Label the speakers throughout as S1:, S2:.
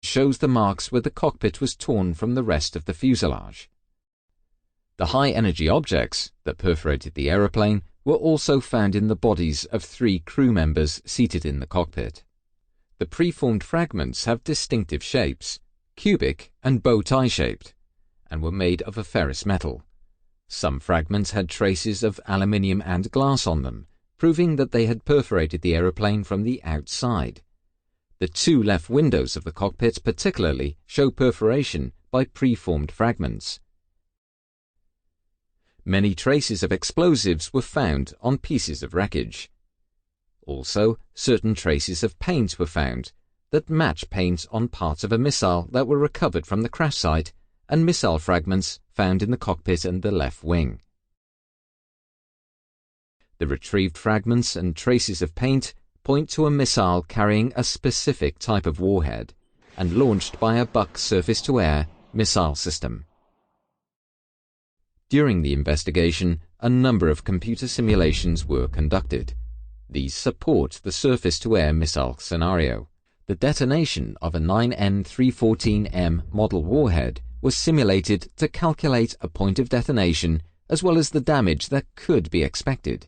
S1: shows the marks where the cockpit was torn from the rest of the fuselage. The high-energy objects that perforated the aeroplane were also found in the bodies of 3 crew members seated in the cockpit. The preformed fragments have distinctive shapes, cubic and bow-tie shaped, and were made of a ferrous metal. Some fragments had traces of aluminium and glass on them, proving that they had perforated the aeroplane from the outside. The 2 left windows of the cockpit particularly show perforation by preformed fragments. Many traces of explosives were found on pieces of wreckage. Also, certain traces of paint were found that match paint on parts of a missile that were recovered from the crash site and missile fragments found in the cockpit and the left wing. The retrieved fragments and traces of paint point to a missile carrying a specific type of warhead and launched by a Buck surface-to-air missile system. During the investigation, a number of computer simulations were conducted. These support the surface-to-air missile scenario. The detonation of a 9N314M model warhead was simulated to calculate a point of detonation as well as the damage that could be expected.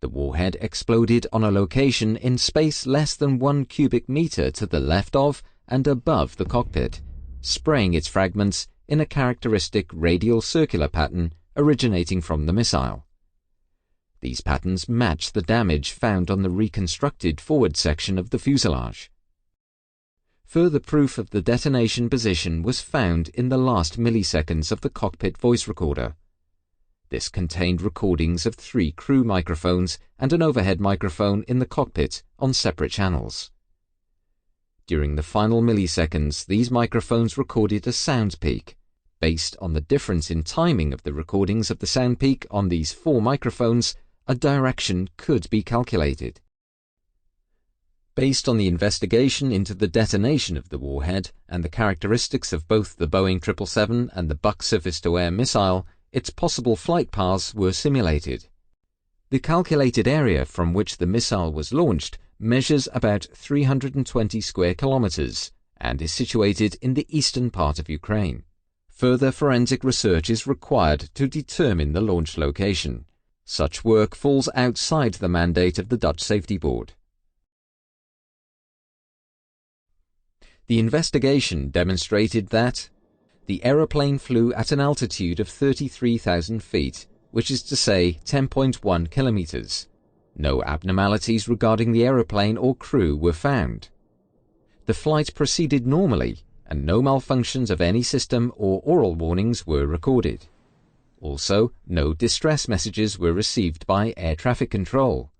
S1: The warhead exploded on a location in space less than 1 cubic meter to the left of and above the cockpit, spraying its fragments in a characteristic radial circular pattern originating from the missile. These patterns match the damage found on the reconstructed forward section of the fuselage. Further proof of the detonation position was found in the last milliseconds of the cockpit voice recorder. This contained recordings of 3 crew microphones and an overhead microphone in the cockpit on separate channels. During the final milliseconds, these microphones recorded a sound peak. Based on the difference in timing of the recordings of the sound peak on these 4 microphones, a direction could be calculated. Based on the investigation into the detonation of the warhead and the characteristics of both the Boeing 777 and the Buck surface-to-air missile, its possible flight paths were simulated. The calculated area from which the missile was launched measures about 320 square kilometers and is situated in the eastern part of Ukraine. Further forensic research is required to determine the launch location. Such work falls outside the mandate of the Dutch Safety Board. The investigation demonstrated that the aeroplane flew at an altitude of 33,000 feet, which is to say 10.1 kilometers. No abnormalities regarding the aeroplane or crew were found. The flight proceeded normally, and no malfunctions of any system or oral warnings were recorded. Also, no distress messages were received by air traffic control.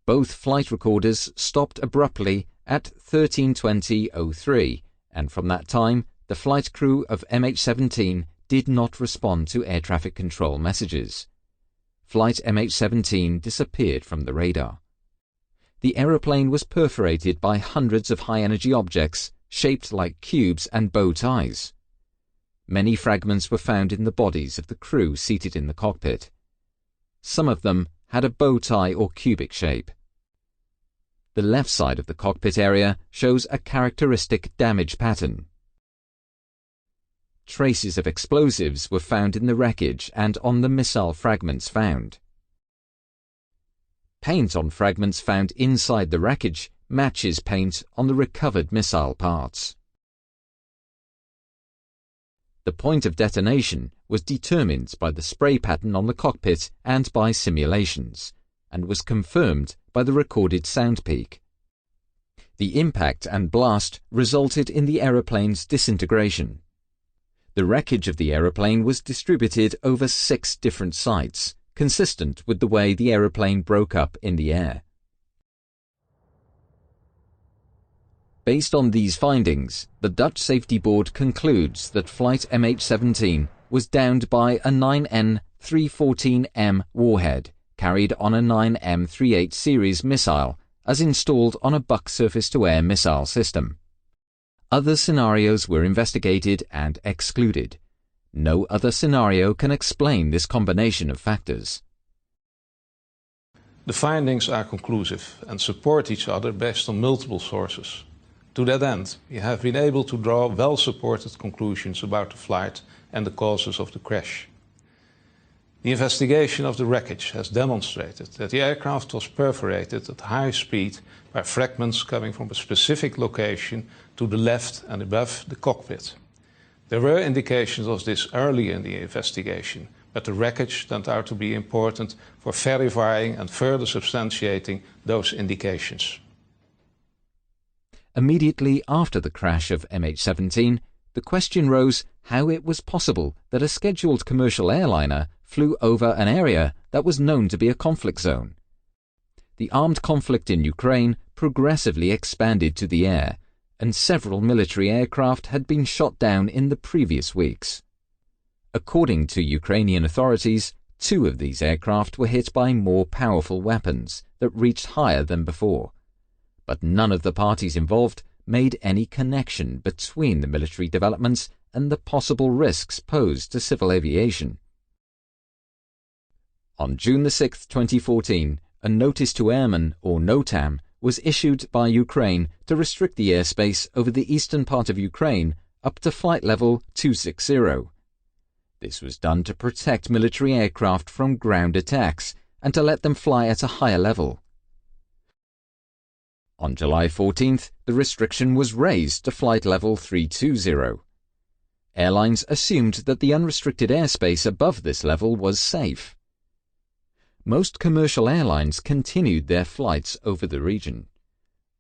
S1: Both flight recorders stopped abruptly at 13:20:03, and from that time, the flight crew of MH17 did not respond to air traffic control messages. Flight MH17 disappeared from the radar. The aeroplane was perforated by hundreds of high-energy objects shaped like cubes and bow ties. Many fragments were found in the bodies of the crew seated in the cockpit. Some of them had a bow tie or cubic shape. The left side of the cockpit area shows a characteristic damage pattern. Traces of explosives were found in the wreckage and on the missile fragments found. Paint on fragments found inside the wreckage matches paint on the recovered missile parts. The point of detonation was determined by the spray pattern on the cockpit and by simulations, and was confirmed by the recorded sound peak. The impact and blast resulted in the aeroplane's disintegration. The wreckage of the aeroplane was distributed over 6 different sites, consistent with the way the aeroplane broke up in the air. Based on these findings, the Dutch Safety Board concludes that Flight MH17 was downed by a 9N314M warhead carried on a 9M38 series missile as installed on a Buck surface-to-air missile system. Other scenarios were investigated and excluded. No other scenario can explain this combination of factors.
S2: The findings are conclusive and support each other based on multiple sources. To that end, we have been able to draw well-supported conclusions about the flight and the causes of the crash. The investigation of the wreckage has demonstrated that the aircraft was perforated at high speed by fragments coming from a specific location to the left and above the cockpit. There were indications of this early in the investigation, but the wreckage turned out to be important for verifying and further substantiating those indications.
S1: Immediately after the crash of MH17, the question rose how it was possible that a scheduled commercial airliner flew over an area that was known to be a conflict zone. The armed conflict in Ukraine progressively expanded to the air, and several military aircraft had been shot down in the previous weeks. According to Ukrainian authorities, 2 of these aircraft were hit by more powerful weapons that reached higher than before, but none of the parties involved made any connection between the military developments and the possible risks posed to civil aviation. On June 6, 2014, a Notice to Airmen, or NOTAM, was issued by Ukraine to restrict the airspace over the eastern part of Ukraine up to flight level 260. This was done to protect military aircraft from ground attacks and to let them fly at a higher level. On July 14th, the restriction was raised to flight level 320. Airlines assumed that the unrestricted airspace above this level was safe. Most commercial airlines continued their flights over the region.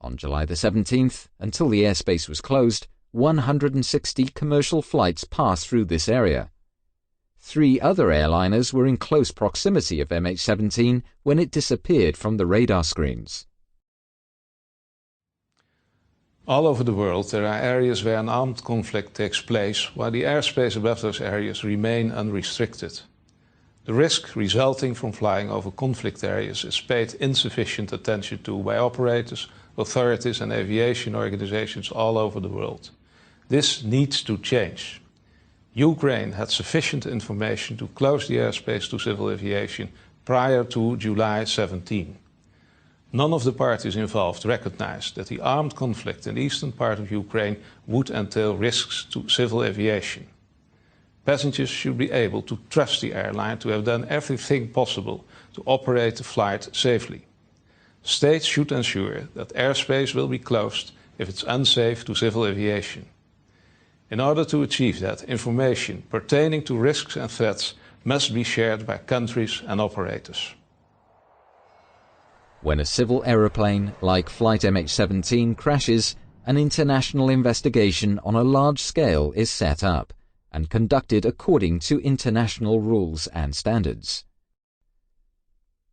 S1: On July 17th, until the airspace was closed, 160 commercial flights passed through this area. 3 other airliners were in close proximity of MH17 when it disappeared from the radar screens.
S2: All over the world there are areas where an armed conflict takes place while the airspace above those areas remain unrestricted. The risk resulting from flying over conflict areas is paid insufficient attention to by operators, authorities and aviation organizations all over the world. This needs to change. Ukraine had sufficient information to close the airspace to civil aviation prior to July 17. None of the parties involved recognized that the armed conflict in the eastern part of Ukraine would entail risks to civil aviation. Passengers should be able to trust the airline to have done everything possible to operate the flight safely. States should ensure that airspace will be closed if it's unsafe to civil aviation. In order to achieve that, information pertaining to risks and threats must be shared by countries and operators.
S1: When a civil aeroplane like Flight MH17 crashes, an international investigation on a large scale is set up and conducted according to international rules and standards.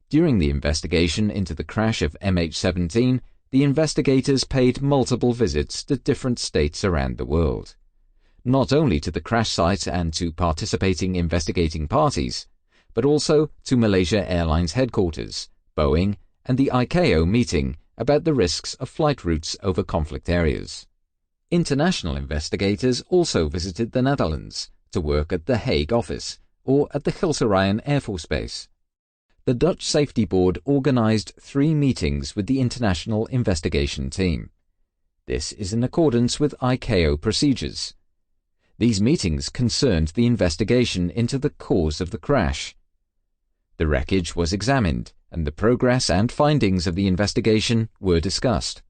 S1: During the investigation into the crash of MH17, the investigators paid multiple visits to different states around the world, not only to the crash site and to participating investigating parties, but also to Malaysia Airlines headquarters, Boeing, and the ICAO meeting about the risks of flight routes over conflict areas. International investigators also visited the Netherlands to work at the Hague office or at the Gilserijen Air Force Base. The Dutch Safety Board organized 3 meetings with the international investigation team. This is in accordance with ICAO procedures. These meetings concerned the investigation into the cause of the crash. The wreckage was examined, and the progress and findings of the investigation were discussed.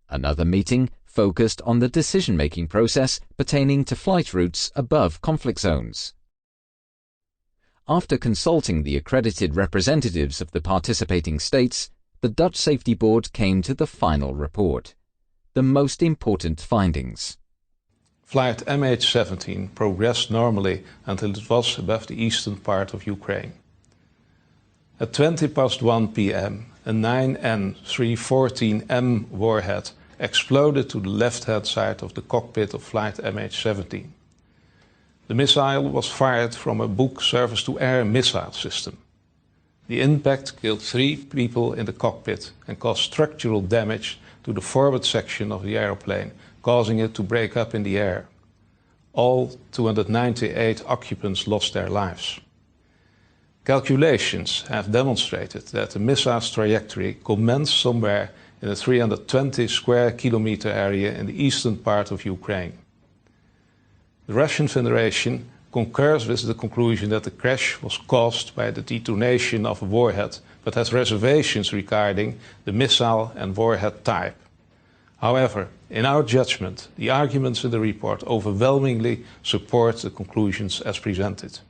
S1: Another meeting focused on the decision-making process pertaining to flight routes above conflict zones. After consulting the accredited representatives of the participating states, the Dutch Safety Board came to the final report, the most important findings.
S2: Flight MH17 progressed normally until it was above the eastern part of Ukraine. At 1 p.m, a 9N314M warhead exploded to the left-hand side of the cockpit of Flight MH17. The missile was fired from a Buk surface-to-air missile system. The impact killed 3 people in the cockpit and caused structural damage to the forward section of the aeroplane, causing it to break up in the air. All 298 occupants lost their lives. Calculations have demonstrated that the missile's trajectory commenced somewhere in a 320 square kilometer area in the eastern part of Ukraine. The Russian Federation concurs with the conclusion that the crash was caused by the detonation of a warhead, but has reservations regarding the missile and warhead type. However, in our judgment, the arguments in the report overwhelmingly support the conclusions as presented.